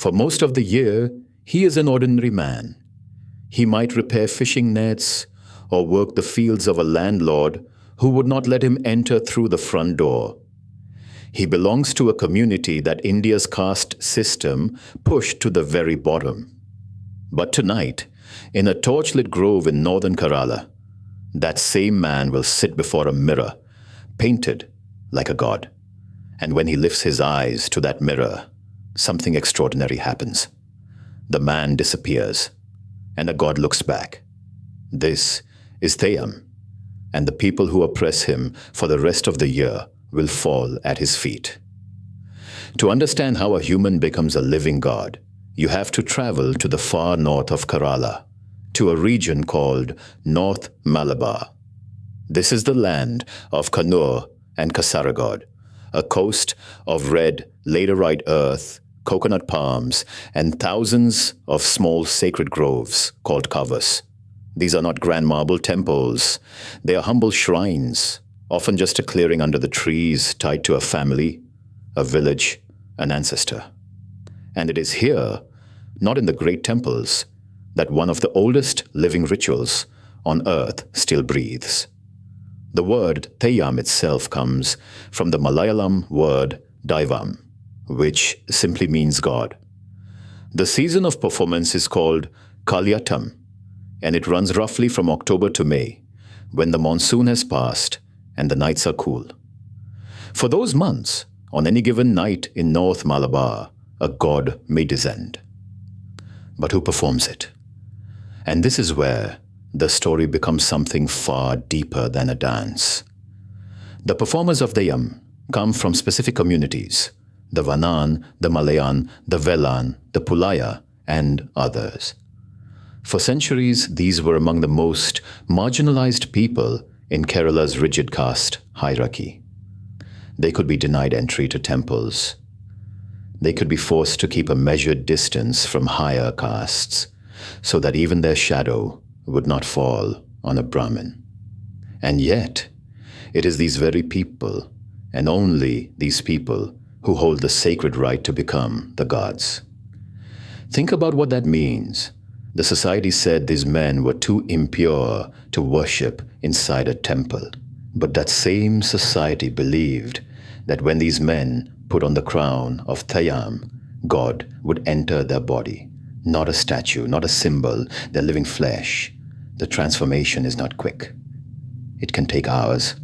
For most of the year, he is an ordinary man. He might repair fishing nets or work the fields of a landlord who would not let him enter through the front door. He belongs to a community that India's caste system pushed to the very bottom. But tonight, in a torchlit grove in northern Kerala, that same man will sit before a mirror, painted like a god. And when he lifts his eyes to that mirror, something extraordinary happens. The man disappears, and the god looks back. This is Theyyam, and the people who oppress him for the rest of the year will fall at his feet. To understand how a human becomes a living god, you have to travel to the far north of Kerala, to a region called North Malabar. This is the land of Kannur and Kasaragod, a coast of red laterite earth, coconut palms, and thousands of small sacred groves called kavus. These are not grand marble temples. They are humble shrines, often just a clearing under the trees tied to a family, a village, an ancestor. And it is here, not in the great temples, that one of the oldest living rituals on earth still breathes. The word Theyyam itself comes from the Malayalam word daivam, which simply means God. The season of performance is called Kaliyattam, and it runs roughly from October to May, when the monsoon has passed and the nights are cool. For those months, on any given night in North Malabar, a god may descend. But who performs it? And this is where the story becomes something far deeper than a dance. The performers of Theyyam come from specific communities: the Vannan, the Malayan, the Velan, the Pulaya, and others. For centuries, these were among the most marginalized people in Kerala's rigid caste hierarchy. They could be denied entry to temples. They could be forced to keep a measured distance from higher castes, so that even their shadow would not fall on a Brahmin. And yet, it is these very people, and only these people, who hold the sacred right to become the gods. Think about what that means. The society said these men were too impure to worship inside a temple. But that same society believed that when these men put on the crown of Theyyam, God would enter their body. Not a statue, not a symbol, their living flesh. The transformation is not quick. It can take hours.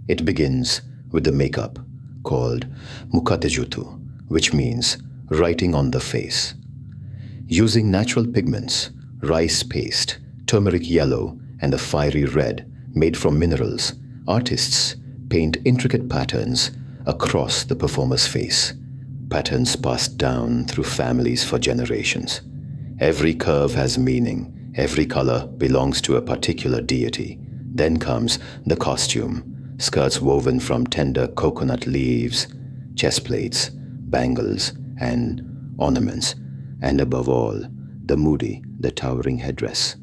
It begins with the makeup called mukhathezhuthu, which means writing on the face. Using natural pigments, rice paste, turmeric yellow, and a fiery red made from minerals, artists paint intricate patterns across the performer's face. Patterns passed down through families for generations. Every curve has meaning. Every color belongs to a particular deity. Then comes the costume, skirts woven from tender coconut leaves, chest plates, bangles, and ornaments, and above all, the mudi, the towering headdress.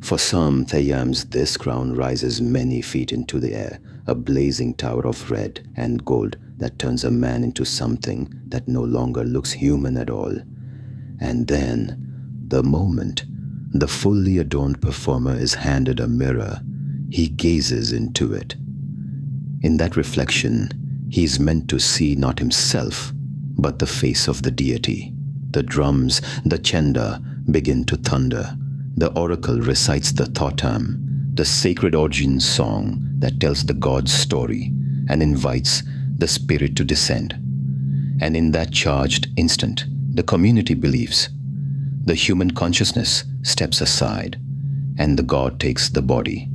For some Theyyams, this crown rises many feet into the air, a blazing tower of red and gold that turns a man into something that no longer looks human at all. And then, the moment the fully adorned performer is handed a mirror, he gazes into it. In that reflection, he is meant to see not himself, but the face of the deity. The drums, the chenda, begin to thunder. The oracle recites the Theyyam, the sacred origin song that tells the god's story and invites the spirit to descend. And in that charged instant, the community believes. The human consciousness steps aside, and the god takes the body.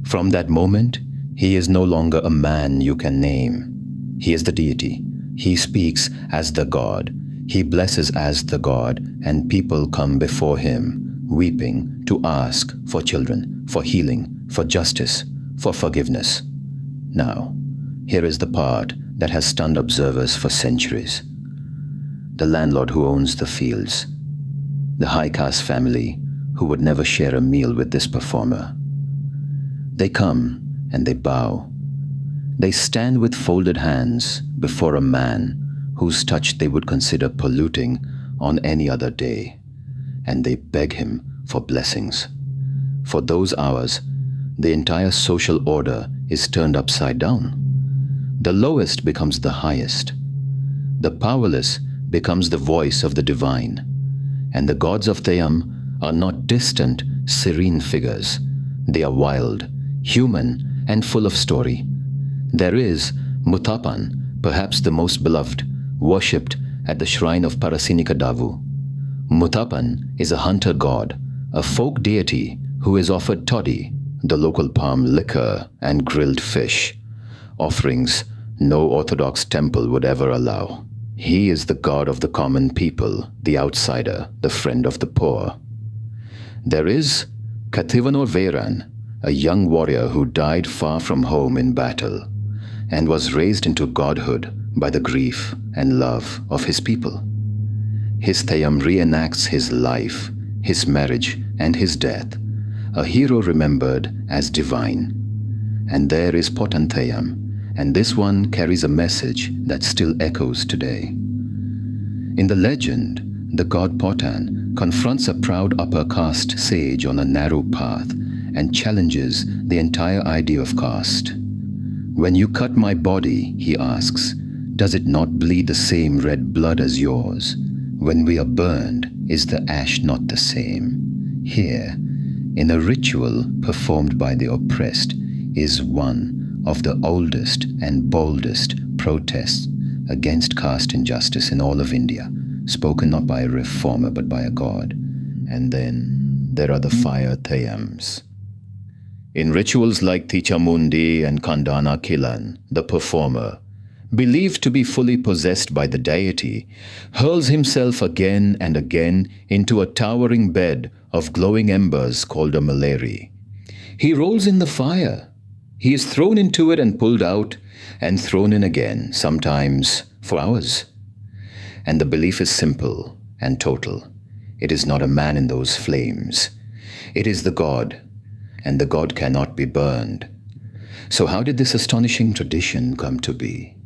From that moment, he is no longer a man you can name. He is the deity. He speaks as the god. He blesses as the god, and people come before him, weeping to ask for children, for healing, for justice, for forgiveness. Now, here is the part that has stunned observers for centuries. The landlord who owns the fields, the high-caste family who would never share a meal with this performer. They come and they bow. They stand with folded hands before a man whose touch they would consider polluting on any other day, and they beg him for blessings. For those hours, the entire social order is turned upside down. The lowest becomes the highest. The powerless becomes the voice of the divine. And the gods of Theyyam are not distant, serene figures. They are wild, human, and full of story. There is Muthapan, perhaps the most beloved, worshipped at the shrine of Parasinikadavu. Muthapan is a hunter god, a folk deity who is offered toddy, the local palm liquor, and grilled fish, offerings no Orthodox temple would ever allow. He is the god of the common people, the outsider, the friend of the poor. There is Velan, a young warrior who died far from home in battle and was raised into godhood by the grief and love of his people. His Theyyam reenacts his life, his marriage, and his death, a hero remembered as divine. And there is Potan Theyyam, and this one carries a message that still echoes today. In the legend, the god Potan confronts a proud upper caste sage on a narrow path and challenges the entire idea of caste. When you cut my body, he asks, does it not bleed the same red blood as yours? When we are burned, is the ash not the same? Here, in a ritual performed by the oppressed, is one of the oldest and boldest protests against caste injustice in all of India, spoken not by a reformer but by a god. And then there are the fire Theyyams. In rituals like Tichamundi and Kandana Kilan, the performer, believed to be fully possessed by the deity, hurls himself again and again into a towering bed of glowing embers called a maleri. He rolls in the fire. He is thrown into it and pulled out and thrown in again, sometimes for hours. And the belief is simple and total. It is not a man in those flames. It is the god, and the god cannot be burned. So how did this astonishing tradition come to be?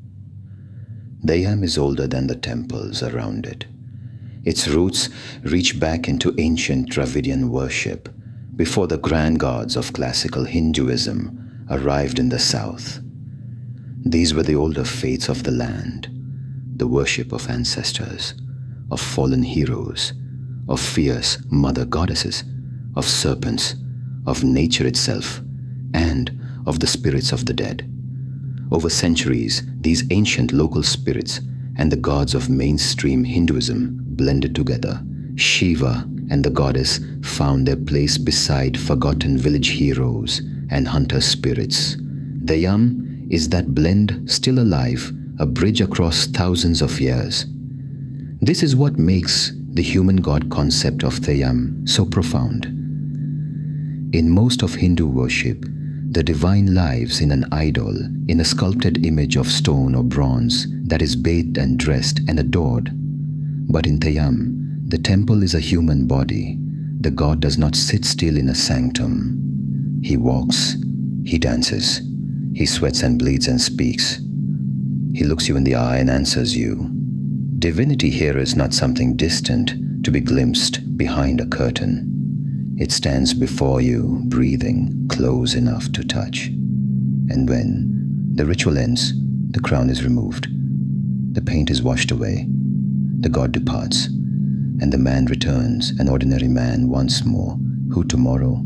Theyyam is older than the temples around it. Its roots reach back into ancient Dravidian worship before the grand gods of classical Hinduism arrived in the south. These were the older faiths of the land, the worship of ancestors, of fallen heroes, of fierce mother goddesses, of serpents, of nature itself, and of the spirits of the dead. Over centuries, these ancient local spirits and the gods of mainstream Hinduism blended together. Shiva and the goddess found their place beside forgotten village heroes and hunter spirits. Theyyam is that blend still alive, a bridge across thousands of years. This is what makes the human god concept of Theyyam so profound. In most of Hindu worship, the divine lives in an idol, in a sculpted image of stone or bronze that is bathed and dressed and adored. But in Theyyam, the temple is a human body. The god does not sit still in a sanctum. He walks, he dances, he sweats and bleeds and speaks. He looks you in the eye and answers you. Divinity here is not something distant to be glimpsed behind a curtain. It stands before you, breathing, close enough to touch. And when the ritual ends, the crown is removed. The paint is washed away. The god departs, and the man returns, an ordinary man once more, who tomorrow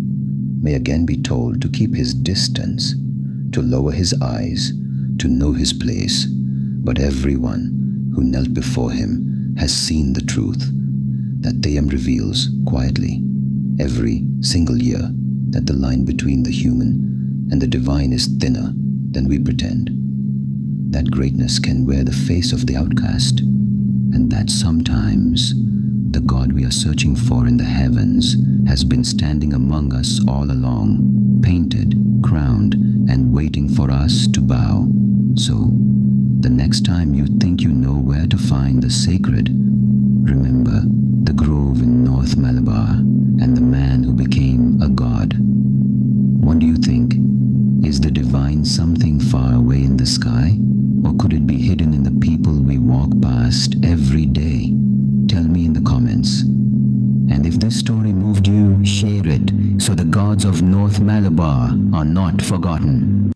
may again be told to keep his distance, to lower his eyes, to know his place. But everyone who knelt before him has seen the truth that Theyyam reveals quietly every single year, that the line between the human and the divine is thinner than we pretend. That greatness can wear the face of the outcast, and that sometimes the God we are searching for in the heavens has been standing among us all along, painted, crowned, and waiting for us to bow. So, the next time you think you know where to find the sacred, remember the grove in North Malabar and the man who became a god. What do you think? Is the divine something far away in the sky? Or could it be hidden in the people we walk past every day? Tell me in the Confronts. And if this story moved you, share it so the gods of North Malabar are not forgotten.